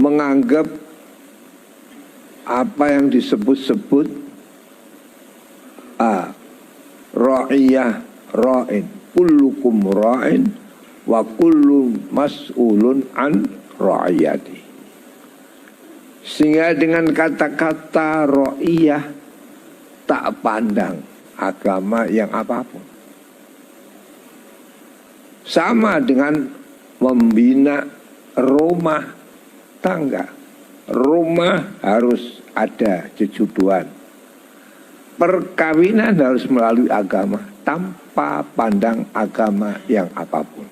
menganggap apa yang disebut-sebut ra'iyah ra'in, kullukum ra'in wa kullu mas'ulun an ra'iyati. Sehingga dengan kata-kata ra'iyah tak pandang agama yang apapun. Sama dengan membina rumah tangga. Rumah harus ada jejuduan. Perkawinan harus melalui agama tanpa pandang agama yang apapun.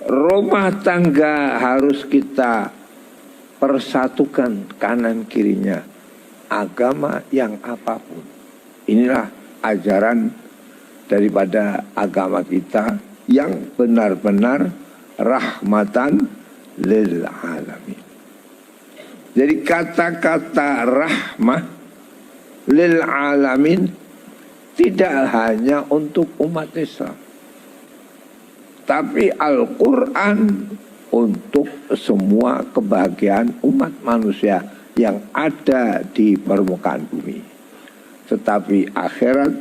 Rumah tangga harus kita persatukan kanan kirinya agama yang apapun. Inilah ajaran daripada agama kita yang benar-benar rahmatan lil alamin. Jadi kata-kata rahmah lil alamin tidak hanya untuk umat Islam, tapi Al-Quran untuk semua kebahagiaan umat manusia yang ada di permukaan bumi. Tetapi akhirat,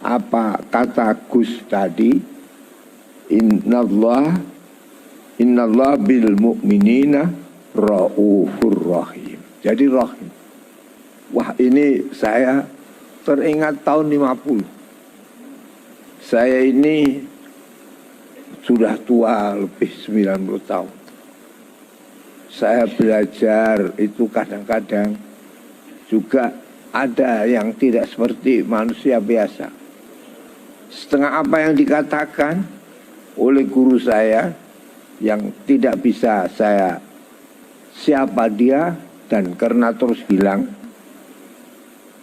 apa kata Gus tadi, Innallah bil mu'minina ra'ufur rahim. Jadi rahim. Wah, ini saya teringat tahun 50. Saya ini sudah tua, lebih 90 tahun. Saya belajar itu kadang-kadang juga ada yang tidak seperti manusia biasa. Setengah apa yang dikatakan oleh guru saya yang tidak bisa saya siapa dia, dan karena terus bilang,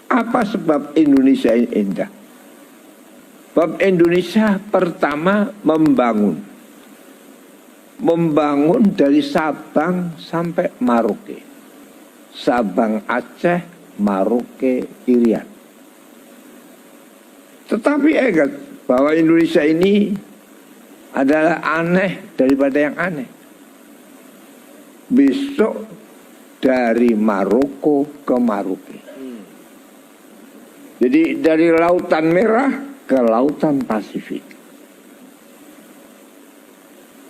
apa sebab Indonesia ini indah? Sebab Indonesia pertama membangun dari Sabang sampai Maroke, Sabang Aceh, Maroke, Irian. Tetapi ingat bahwa Indonesia ini adalah aneh daripada yang aneh. Besok dari Maroko ke Maroke. Jadi dari Lautan Merah ke Lautan Pasifik.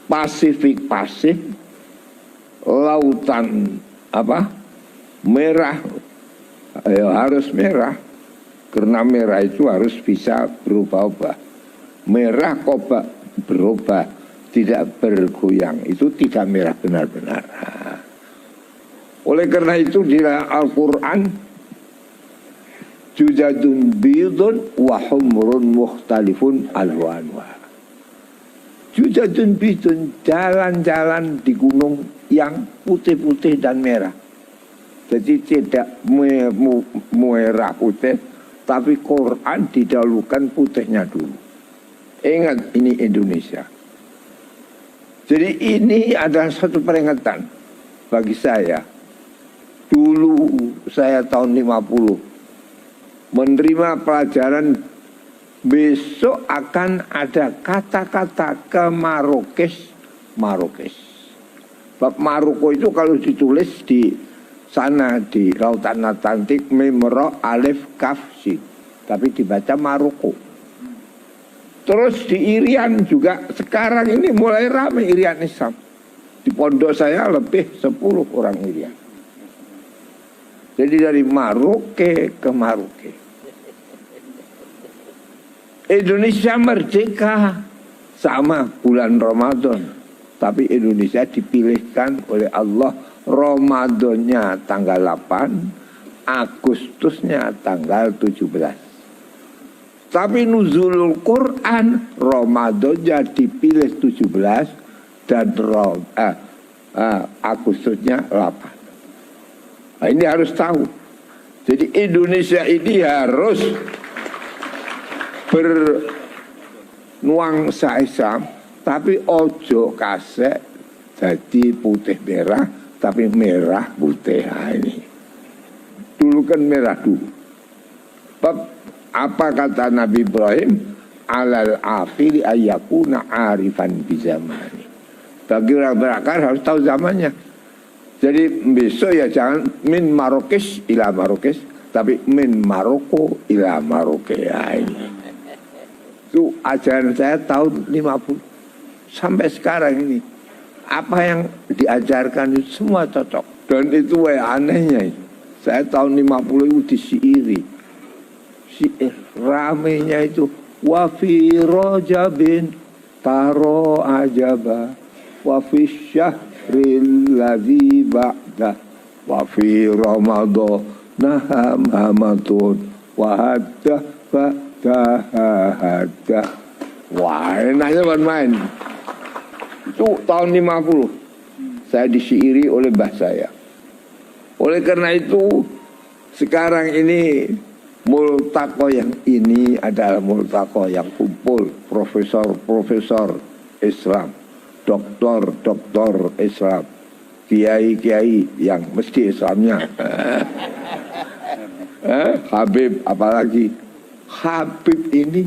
Pasifik, lautan merah, harus merah, karena merah itu harus bisa berubah-ubah. Merah kok berubah, tidak bergoyang, itu tidak merah benar-benar. Oleh karena itu di Al-Quran, jujadun bidun wa humrun mukhtalifun alwanuha. Jujadun bidun, jalan-jalan di gunung yang putih-putih dan merah. Jadi tidak merah putih, tapi Quran didahulukan putihnya dulu. Ingat, ini Indonesia. Jadi ini adalah satu peringatan bagi saya. Dulu saya tahun 50 menerima pelajaran besok akan ada kata-kata ke Marokes. Bab Maroko itu kalau ditulis di sana di Lautan Atlantik, Memro Alif Kaf Sin, tapi dibaca Maroko. Terus di Irian juga sekarang ini mulai ramai Irian Islam. Di pondok saya lebih 10 orang Irian. Jadi dari Maroke ke Maroke. Indonesia merdeka sama bulan Ramadan, tapi Indonesia dipilihkan oleh Allah Ramadannya tanggal 8, Agustusnya tanggal 17. Tapi nuzulul Quran Ramadannya dipilih 17 dan Agustusnya 8. Nah, ini harus tahu. Jadi Indonesia ini harus bernuansa Islam, tapi ojo kasek jadi putih merah, tapi merah putih. Nah, ini dulu kan merah dulu. Apa kata Nabi Ibrahim? Alal afili ayyakuna arifan bizamani. Bagi orang berakal harus tahu zamannya. Jadi besok ya jangan min Marokes ila Marokes, tapi min Maroko ila Maroke. Ya, ini. Itu ajaran saya tahun 50 sampai sekarang ini. Apa yang diajarkan itu semua cocok. Dan itu anehnya itu. Saya tahun 50 itu disiiri. Siir ramenya itu wa fi rajabin taro ajaba wa fi syahril ladzi ba'da wa fi ramadana hamamatun wa hadda hadda. Wah, enaknya main-main. Itu tahun 50 saya disiiri oleh mbah saya. Oleh karena itu sekarang ini multaqo yang ini adalah multaqo yang kumpul profesor-profesor Islam, doktor Islam, kiai-kiai yang mesti Islamnya. Habib apalagi. Habib ini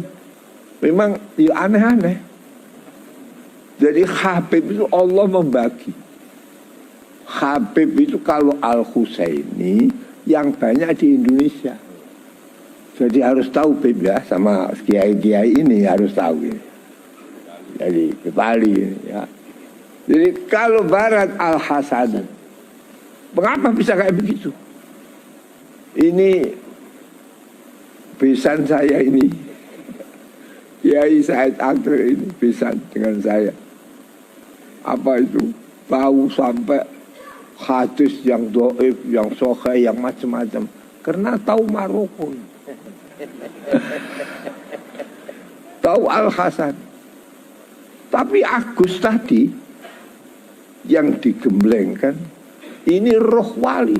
memang ya aneh-aneh. Jadi Habib itu Allah membagi. Habib itu kalau Al-Husaini yang banyak di Indonesia. Jadi harus tahu Habib ya, sama kiai-kiai ini harus tahu ini. Jadi ke Bali ini ya. Jadi kalau Barat Al-Hasan, mengapa bisa kayak begitu? Ini besan saya ini, Kiai Said Akhir ini besan dengan saya. Apa itu? Tahu sampai hadis yang doif, yang sahih, yang macam-macam. Karena tahu Maroko. Tahu Al-Hasan. Tapi Agus tadi yang digemblengkan ini roh wali.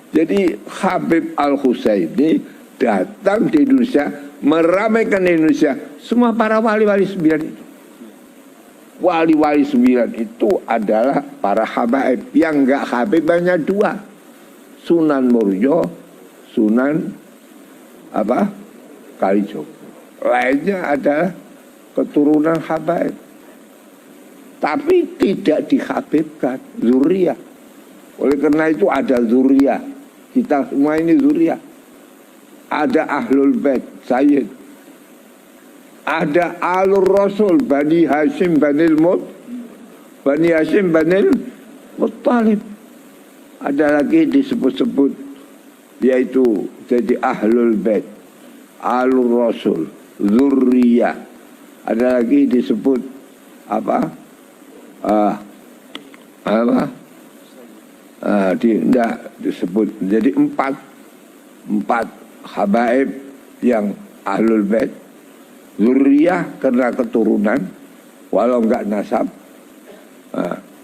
Jadi Habib Al-Husaini datang di Indonesia, meramaikan Indonesia. Semua para wali-wali 9 itu. Wali-wali 9 itu adalah para habaib. Yang enggak habib hanya 2. Sunan Murjo, Sunan Kalijogo. Lainnya adalah keturunan habaib. Tapi tidak dihabibkan, zuriyah. Oleh karena itu ada zuriyah. Kita semua ini zuriyah. Ada Ahlul Bait, Sayyid. Ada Alur Rasul, Bani Hashim, Bani Hashim, Bani Muttalib. Ada lagi disebut-sebut, yaitu jadi Ahlul Bait, Alur Rasul, zuriyah. Ada lagi disebut tidak disebut. Jadi empat habaib yang Ahlul Bait, zuriyah karena keturunan walau enggak nasab.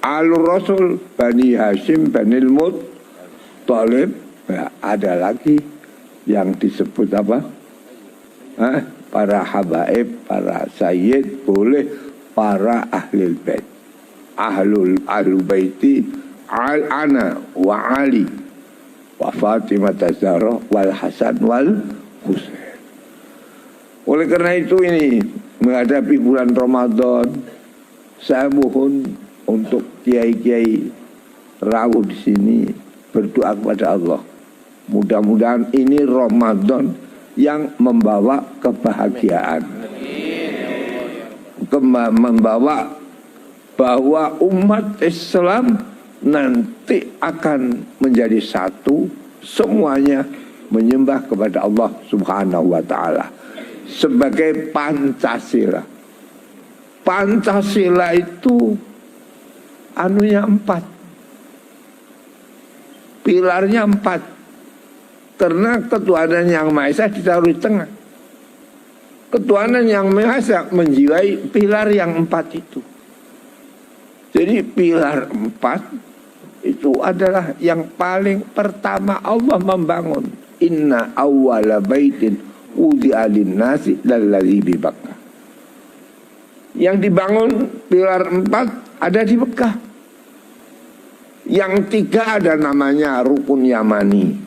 Alur Rasul, Bani Hashim, Bani Muttalib. Ada lagi yang disebut para habaib, para sayyid, boleh para Ahlul Bait. Ahlul Baiti Al-Ana wa Ali wa Fatimah Zahra wal Hasan wal Husain. Oleh karena itu ini menghadapi bulan Ramadan, saya mohon untuk kiai-kiai rawuh di sini berdoa kepada Allah. Mudah-mudahan ini Ramadan yang membawa kebahagiaan, membawa bahwa umat Islam nanti akan menjadi satu, semuanya menyembah kepada Allah Subhanahu wa ta'ala sebagai Pancasila. Pancasila itu anunya 4, pilarnya 4, karena ketuhanan yang Maha Esa ditaruh di tengah. Ketuhanan yang Maha Esa menjiwai pilar yang 4 itu. Jadi pilar 4 itu adalah yang paling pertama Allah membangun. Inna awwala baitin wudi'a lin-nasi lalladzi bi Bakkah. Yang dibangun pilar 4 ada di Mekah. Yang 3 ada namanya rukun Yamani,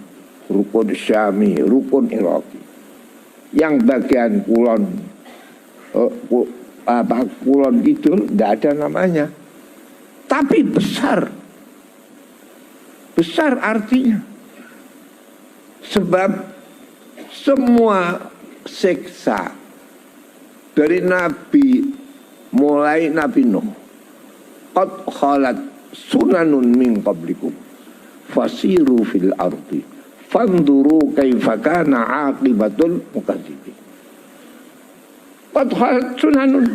rukun Syami, rukun Iraqi. Yang bagian kulon Kulon Kidul tidak ada namanya. Tapi besar. Besar artinya. Sebab semua siksa dari Nabi, mulai Nabi Nuh, qad khalat sunanun min qablikum fasiru fil ardi fanduru kaifa kana aqibatul mukadzibin. Qad khalat sunanun,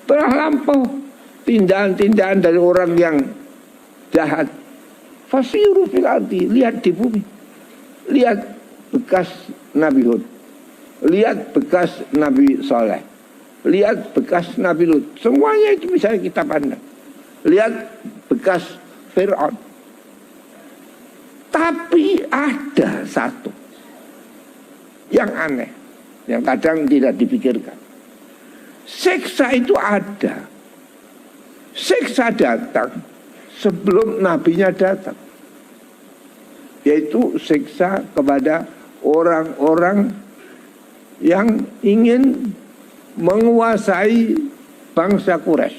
telah lampau tindakan-tindakan dari orang yang jahat. Fasiru fil ardi, lihat di bumi, lihat bekas Nabi Hud, lihat bekas Nabi Saleh, lihat bekas Nabi Lut, semuanya itu bisa kita pandang. Lihat bekas Fir'aun. Tapi ada satu yang aneh, yang kadang tidak dipikirkan. Siksa itu ada. Siksa datang sebelum nabinya datang, yaitu siksa kepada orang-orang yang ingin menguasai bangsa Quraisy,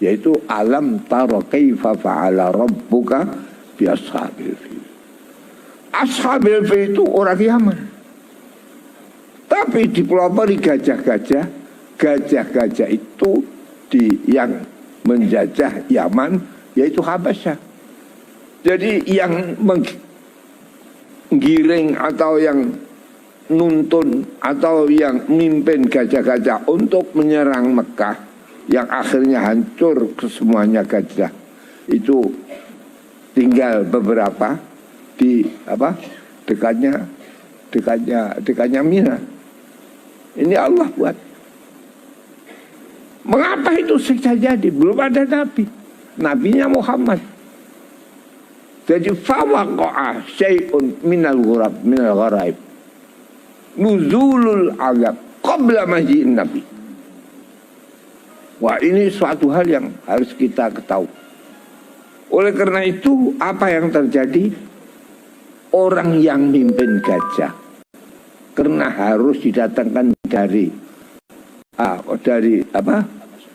yaitu alam tara kaifa fa'ala rabbuka bi ashabil fil. Ashabil fil itu orang Yaman, tapi dipelopori gajah-gajah. Gajah-gajah itu yang menjajah Yaman, yaitu Habasyah. Jadi yang menggiring atau yang nuntun atau yang mimpin gajah-gajah untuk menyerang Mekah, yang akhirnya hancur kesemuanya gajah, itu tinggal beberapa di dekatnya Mina. Ini Allah buat. Mengapa itu siksa jadi? Belum ada nabi. Nabinya Muhammad. Jadi fawaqa'a syai'un minal gharaib. Nuzulul azab qabla maji'in nabi. Wah, ini suatu hal yang harus kita ketahui. Oleh karena itu, apa yang terjadi? Orang yang mimpin gajah, karena harus didatangkan dari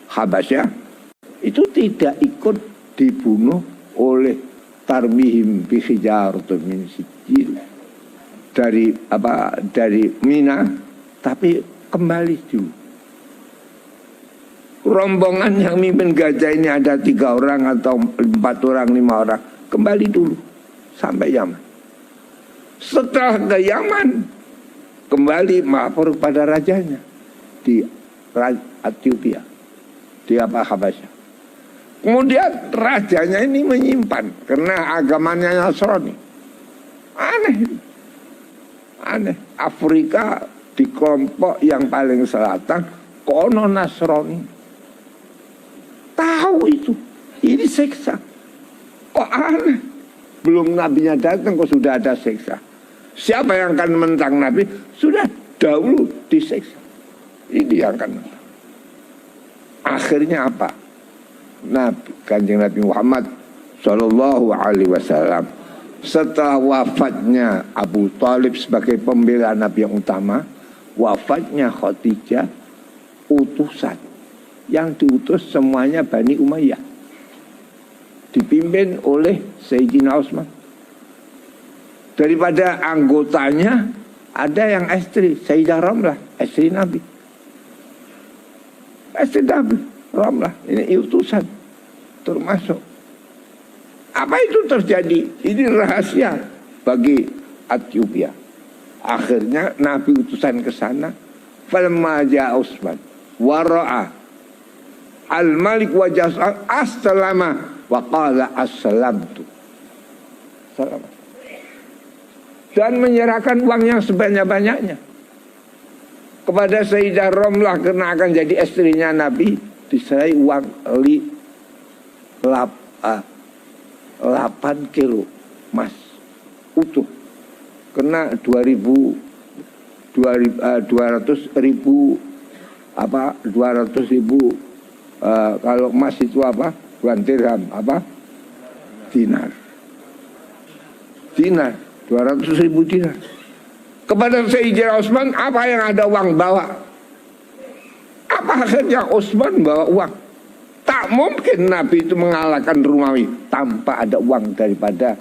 Habasyah, itu tidak ikut dibunuh oleh tarmihim bi hijaratun min sijil dari Mina, tapi kembali dulu. Rombongan yang mimpin gajah ini ada 3 orang atau 4 orang, 5 orang, kembali dulu sampai Yaman. Setelah ke Yaman, kembali melapor pada rajanya di Ethiopia, di Habasyah. Kemudian rajanya ini menyimpan karena agamanya Nasrani. Aneh. Afrika di kelompok yang paling selatan kono Nasrani. Tahu itu. Ini siksa. Kok aneh? Belum nabinya datang kok sudah ada siksa. Siapa yang akan menentang nabi? Sudah dahulu disiksa. Ini yang akan menentang. Akhirnya apa? Kanjeng Nabi Muhammad Sallallahu Alaihi Wasallam, setelah wafatnya Abu Thalib sebagai pembela Nabi yang utama, wafatnya Khadijah, utusan yang diutus semuanya Bani Umayyah, dipimpin oleh Sayyidina Utsman. Daripada anggotanya ada yang istri, Sayyidah Ramlah, istri Nabi. Ramlah, ini utusan termasuk. Apa itu terjadi? Ini rahasia bagi Ethiopia. Akhirnya Nabi utusan ke sana. Falamma ja'a Utsman wa ra'a al-malik wa jas'a as-salama wa qala as-salamtu. Salam. Dan menyerahkan uang yang sebanyak-banyaknya kepada Sayyidah Ramlah karena akan jadi istrinya Nabi, diserai uang 8 kilo emas utuh, kena 200.000 kalau emas itu apa? 2 dirham dinar 200.000 dinar. Kepada Sayyidina Utsman, apa yang ada uang bawa? Apa akhirnya Utsman bawa uang? Tak mungkin Nabi itu mengalahkan Romawi tanpa ada uang daripada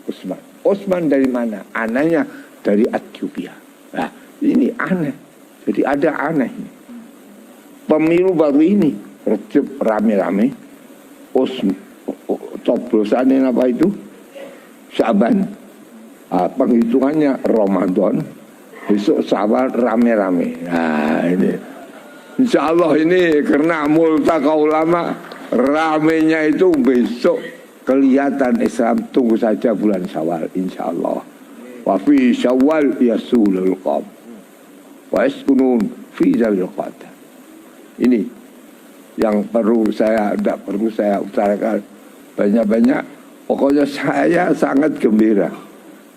Utsman. Utsman dari mana? Anaknya dari Ethiopia. Nah, ini aneh. Jadi ada aneh. Pemilu baru ini Recep rame-rame. Coblosannya apa itu? Syaban. Penghitungannya Ramadan. Besok Syawal rame-rame. Nah ini, insya Allah ini karena multaka ulama ramenya itu besok kelihatan Islam. Tunggu saja bulan Syawal insya Allah. Wa fi Syawal yasulul qam wa yaskunun fi dzil qadar. Ini yang tidak perlu saya utarakan banyak-banyak. Pokoknya saya sangat gembira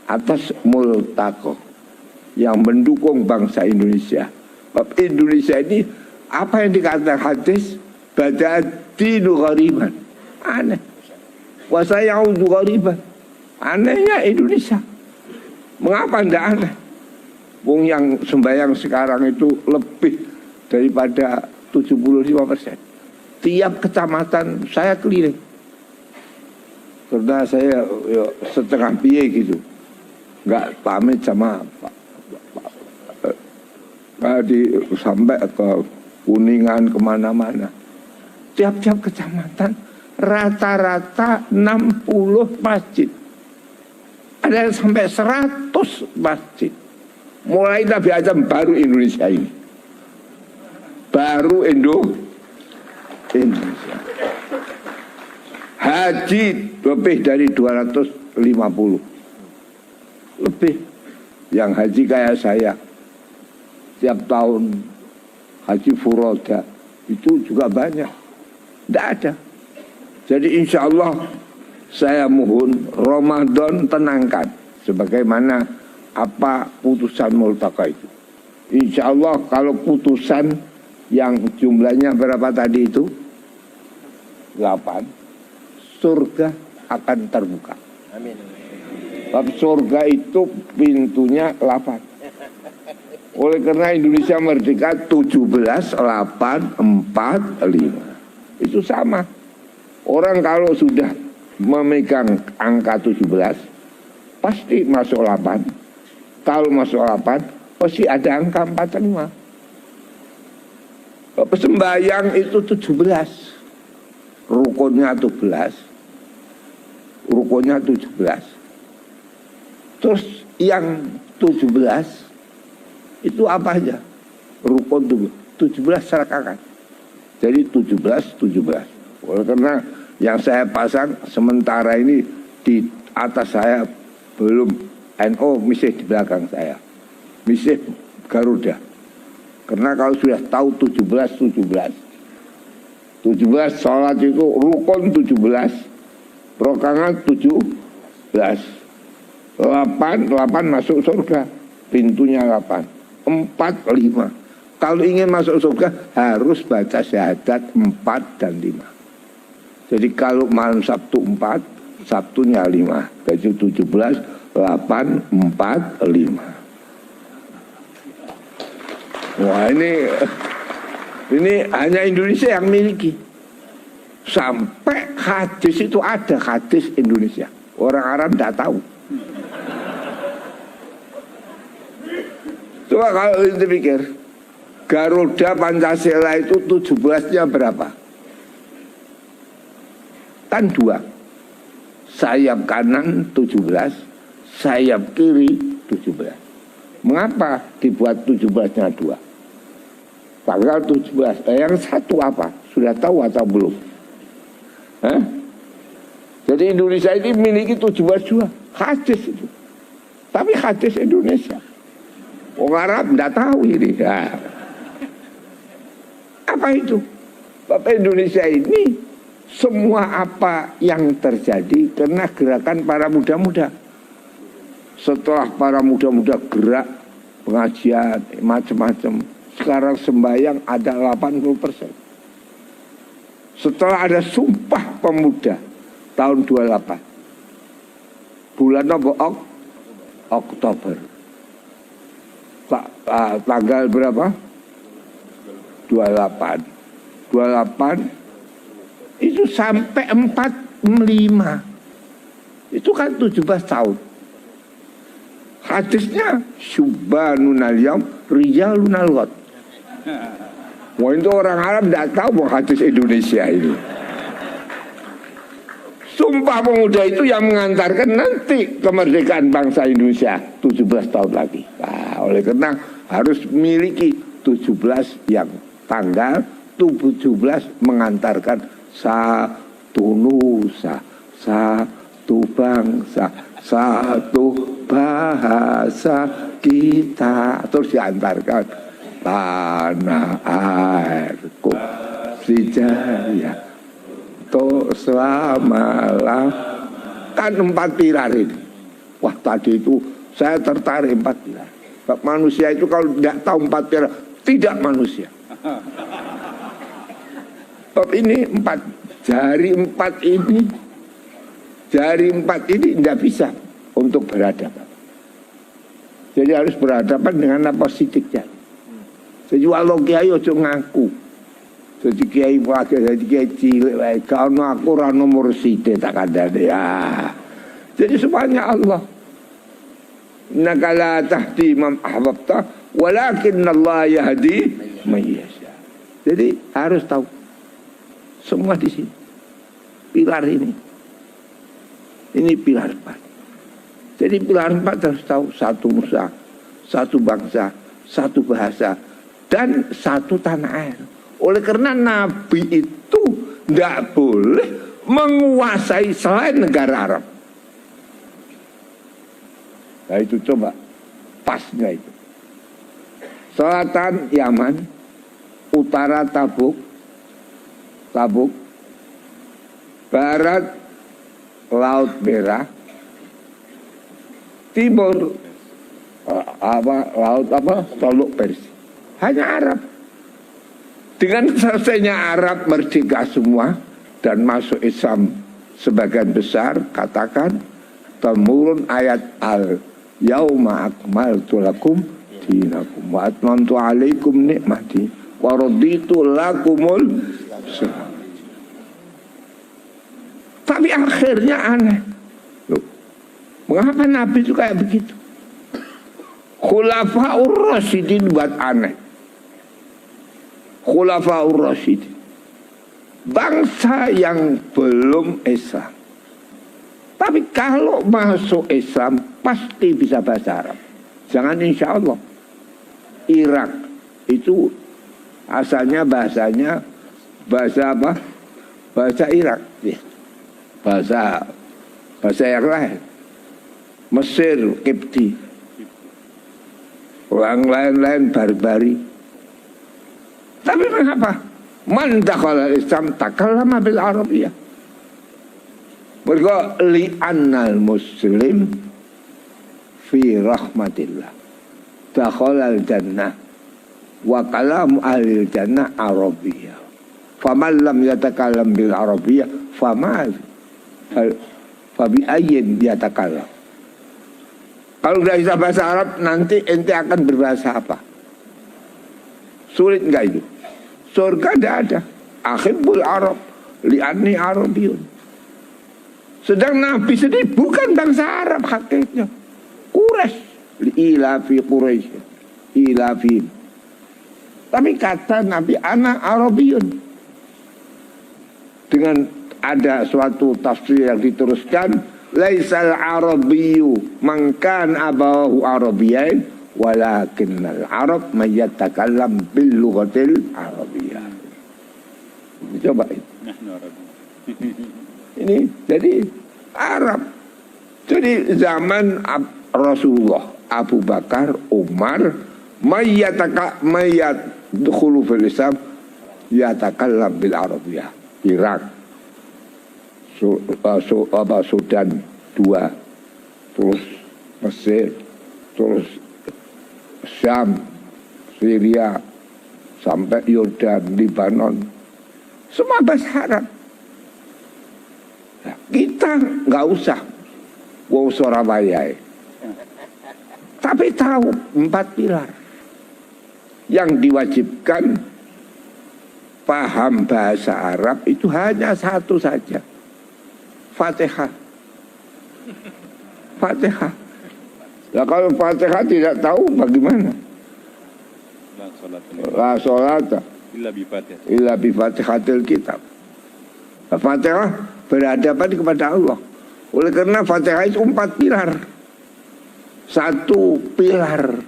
atas multaqo yang mendukung bangsa Indonesia. Sebab Indonesia ini apa yang dikatakan hadis, badadinu ghariban. Aneh. Wa sayaudu ghariban. Anehnya Indonesia. Mengapa tidak aneh? Wong yang sembahyang sekarang itu lebih daripada 75%. Tiap kecamatan saya keliling. Karena saya setengah piye gitu. Enggak pamit sama sampai ke Kuningan kemana-mana. Tiap-tiap kecamatan rata-rata 60 masjid. Ada yang sampai 100 masjid. Mulai Nabi Adam baru Indonesia ini. Baru Indonesia. Haji lebih dari 250. Lebih. Yang haji kayak saya. Tiap tahun haji furoda itu juga banyak. Tidak ada. Jadi insya Allah saya mohon Ramadan tenangkan. Sebagaimana apa putusan multaqo itu. Insya Allah kalau putusan yang jumlahnya berapa tadi itu? 8. Surga akan terbuka. Amin. Sebab surga itu pintunya 8. Oleh karena Indonesia merdeka 17, 8, 4, 5. Itu sama. Orang kalau sudah memegang angka 17 pasti masuk 8. Kalau masuk 8 pasti ada angka 45. Sembahyang itu 17. Rukunnya 17. Rukunnya 17. Terus yang 17 itu apa aja? Rukun 17 rakaat. Jadi 17. Oleh karena yang saya pasang sementara ini di atas saya belum NO, misih di belakang saya. Misih Garuda. Karena kalau sudah tahu 17 sholat itu rukun 17, rokangan 17. 8 masuk surga. Pintunya 8. 4, 5. Kalau ingin masuk surga harus baca syahadat 4 dan 5. Jadi kalau malam Sabtu 4, Sabtunya 5. Jadi 17, 8, 4, 5. Wah ini hanya Indonesia yang miliki. Sampai hadis itu ada hadis Indonesia. Orang Arab tidak tahu. Coba kalau itu pikir, Garuda Pancasila itu 17-nya berapa? Kan 2. Sayap kanan 17, sayap kiri 17. Mengapa dibuat 17-nya 2? Tanggal 17. Yang satu apa? Sudah tahu atau belum? Hah? Jadi Indonesia ini memiliki 17 juga. Hadis itu. Tapi hadis Indonesia. Orang Arab tidak tahu ini. Nah. Apa itu? Bapak Indonesia ini semua apa yang terjadi karena gerakan para muda-muda. Setelah para muda-muda gerak pengajian macam-macam, sekarang sembahyang ada 80%. Setelah ada Sumpah Pemuda tahun 28. Bulan Oktober. Tanggal berapa? 28 itu sampai 45 itu kan 17 tahun. Hadisnya syubbanun al-yawm rijalun al-ghad. Wah, itu orang Arab tidak tahu hadis Indonesia ini. Sumpah Pemuda itu yang mengantarkan nanti kemerdekaan bangsa Indonesia 17 tahun lagi. Nah, oleh karena harus memiliki 17 yang tanggal 17 mengantarkan satu nusa, satu bangsa, satu bahasa kita. Terus diantarkan tanah airku si jaya to selamalah. Kan 4 pilar ini. Wah, tadi itu saya tertarik 4 pilar. Manusia itu kalau tidak tahu 4 pilar tidak manusia. Bab ini 4 jari 4 ini tidak bisa untuk berhadapan. Jadi harus berhadapan dengan apa sidik jari. Jadi walau kiai ojo ngaku. Jadi kiai wakil, jadi kiai cilik, kalau aku rano murside tak ada deh. Jadi semuanya Allah. Nakala tahdi man ahbabta, walakin Allah yahdi man yasha. Jadi harus tahu semua di sini. Pilar ini. Ini pilar 4. Jadi pilar 4 harus tahu satu nusa, satu bangsa, satu bahasa, dan satu tanah air. Oleh karena Nabi itu tidak boleh menguasai selain negara Arab. Nah itu coba pasnya itu. Selatan Yaman, utara Tabuk, barat Laut Merah, timur laut Teluk Persia. Hanya Arab. Dengan selesainya Arab merdeka semua dan masuk Islam sebagian besar, katakan temurun ayat al-yauma akmaltu lakum dinakum wa atmamtu alaikum nikmati wa raditu lakumul Islam. Tapi akhirnya aneh. Loh, mengapa Nabi itu kayak begitu? Khulafaur Rasyidin buat aneh. Khulafaur Rasyidin, bangsa yang belum Islam, tapi kalau masuk Islam pasti bisa bahasa Arab. Jangan insya Allah. Irak itu asalnya bahasanya bahasa apa? Bahasa Irak, bahasa yang lain. Mesir, Kipti, orang lain-lain barbari. Tapi mengapa? Man dakhala Islam takallama bil Arabiyyah. Mergo li'annal muslim fi rahmatillah. Dakhala al-jannah wa kalam ahli jannah Arabiyyah. Faman lam yatakallam bil Arabiyyah fama fabi ayyin yatakallam. Kalau tidak bisa bahasa Arab nanti ente akan berbahasa apa? Sulit enggak itu? Surga tidak ada. Akhibul Arab li'anni Arabiyun. Sedang Nabi sendiri bukan bangsa Arab hakikatnya. Quraisy, li'ilafi Quraisy, ilafi. Tapi kata Nabi anak Arabiyun. Dengan ada suatu tafsir yang diteruskan, laisal Arabiyyu man kan abawahu Arabiyyain walakinnal Arab man yatakallam bil lughatil Arabiyyah. Coba ini. Ini jadi Arab. Jadi zaman Rasulullah, Abu Bakar, Umar, mayat dukhulu fil Islam yatakallam bil Arabiyyah. Irak, Sudan 2, terus Mesir, terus Syam, Syria, sampai Yordan, Libanon, semua bahasa Arab. Nah, kita nggak usah wow Surabaya, tapi tahu 4 pilar yang diwajibkan paham bahasa Arab itu hanya satu saja, Fatihah. Fatihah. Nah kalau Fatihah tidak tahu bagaimana? La sholata illa bi Fatihatil kitab. Fatihah berhadapan kepada Allah. Oleh karena Fatihah itu 4 pilar. Satu pilar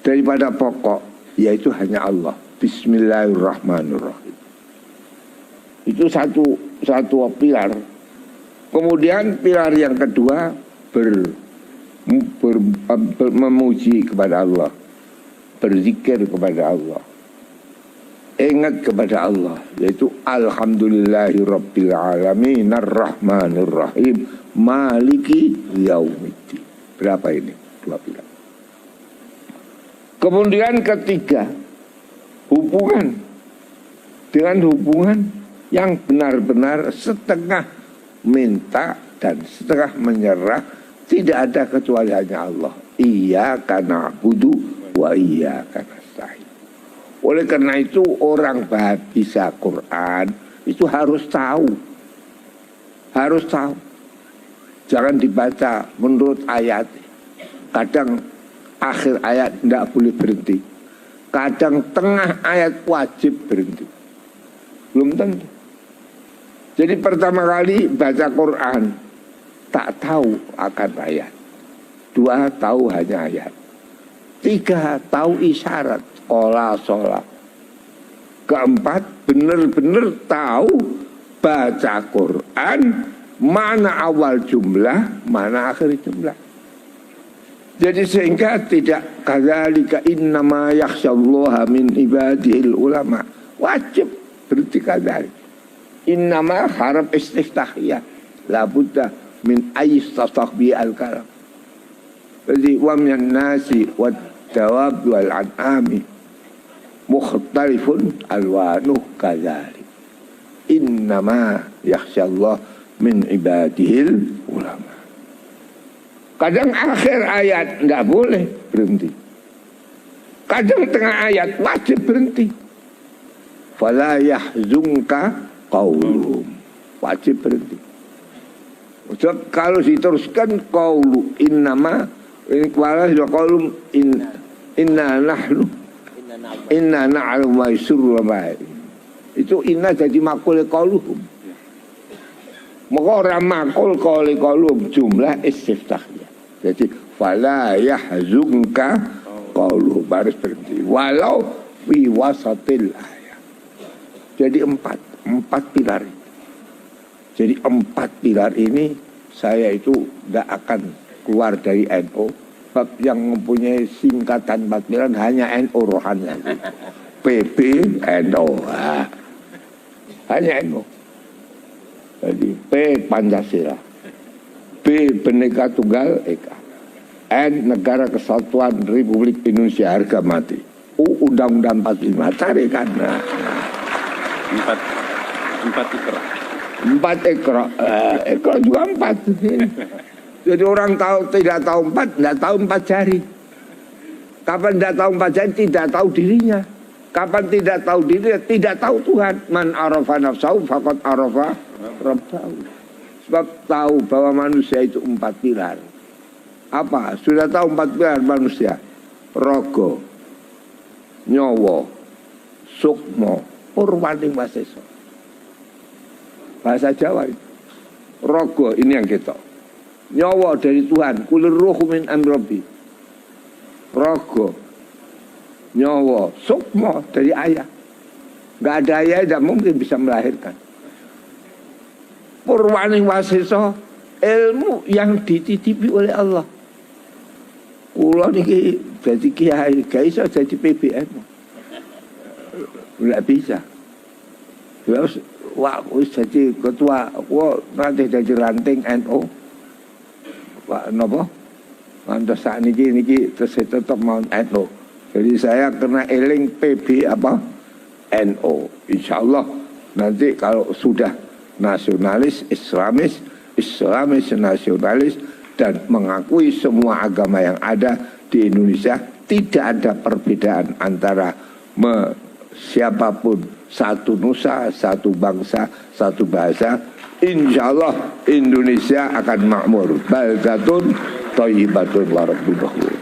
daripada pokok yaitu hanya Allah. Bismillahirrahmanirrahim. Itu satu pilar. Kemudian pilar yang kedua memuji kepada Allah, berzikir kepada Allah, ingat kepada Allah, yaitu alhamdulillahirabbil alamin arrahmanir rahim maliki yaumiddin. Berapa ini? 2 pilar. Kemudian ketiga, hubungan yang benar-benar setengah minta dan setengah menyerah, tidak ada kecuali hanya Allah. Iyyaka na'budu wa iyyaka nasta'in. Oleh karena itu orang bisa Quran itu harus tahu. Jangan dibaca menurut ayat. Kadang akhir ayat tidak boleh berhenti. Kadang tengah ayat wajib berhenti. Belum tentu. Jadi pertama kali baca Quran tak tahu akan ayat. 2 tahu hanya ayat. 3 tahu isyarat. Sholat. Keempat benar-benar tahu baca Quran, mana awal jumlah, mana akhir jumlah. Jadi sehingga tidak kadzalika innama yakhsyallaha min ibadihil ulama. Wajib berarti kadzalik. Innama harap istiftahiyah. La budda min ayyistatahbi al-kalam. Jadi wa minan nasi wad dawab wal an'ami mukhtalifun alwanuh kadzalik. Innama yakhsyallaha min ibadihil ulama. Kadang akhir ayat tidak boleh berhenti. Kadang tengah ayat wajib berhenti. Fala yahzunka qauluhum. Wajib berhenti. Kalau diteruskan qaulu innama wala qaulum inna nahnu inna na'lamu ma yusirru wa ma. Itu inna jadi makul qauluhum. Maka orang makul qaulum jumlah istiftahnya. Jadi fala yahzunka qaulu, baris berhenti walau fi wasatil ayat. Jadi 4 pilar. Jadi 4 pilar ini saya itu tidak akan keluar dari NU. Sebab yang mempunyai singkatan 4 pilar hanya NU rohani. PB NU. Hanya NU. Jadi P Pancasila, B Bhinneka Tunggal Ika, N Negara Kesatuan Republik Indonesia harga mati, U Undang-Undang 45 tarikan. Empat ikra. Ikra juga 4. Jadi orang tidak tahu 4, tidak tahu 4 jari. Kapan tidak tahu 4 jari, tidak tahu dirinya. Kapan tidak tahu dirinya, tidak tahu Tuhan. Man arafa nafsahu faqad arafa rabbahu. Sebab tahu bahwa manusia itu 4 pilar. Apa? Sudah tahu 4 pilar manusia. Rogo, nyowo, sukmo, purwaning waseso. Bahasa Jawa itu. Rogo ini yang kita. Nyowo dari Tuhan. Kulir ruhu min amrobi. Rogo, nyowo, sukmo dari ayah. Gak ada ayah tidak mungkin bisa melahirkan. Purwaning waseso, ilmu yang dititipi oleh Allah. Kulo niki jadi kiai, gak iso jadi PBN. Tidak bisa. Terus wis jadi ketua, nanti jadi ranting NU. Pak nopo? Mantas saat niki terus tetap mau NU. Jadi saya kena eling PB apa? NU. Insyaallah nanti kalau sudah nasionalis, Islamis nasionalis dan mengakui semua agama yang ada di Indonesia, tidak ada perbedaan antara siapapun satu nusa, satu bangsa, satu bahasa. Insya Allah Indonesia akan makmur. Baldatun thayyibatun wa rabbun ghafur.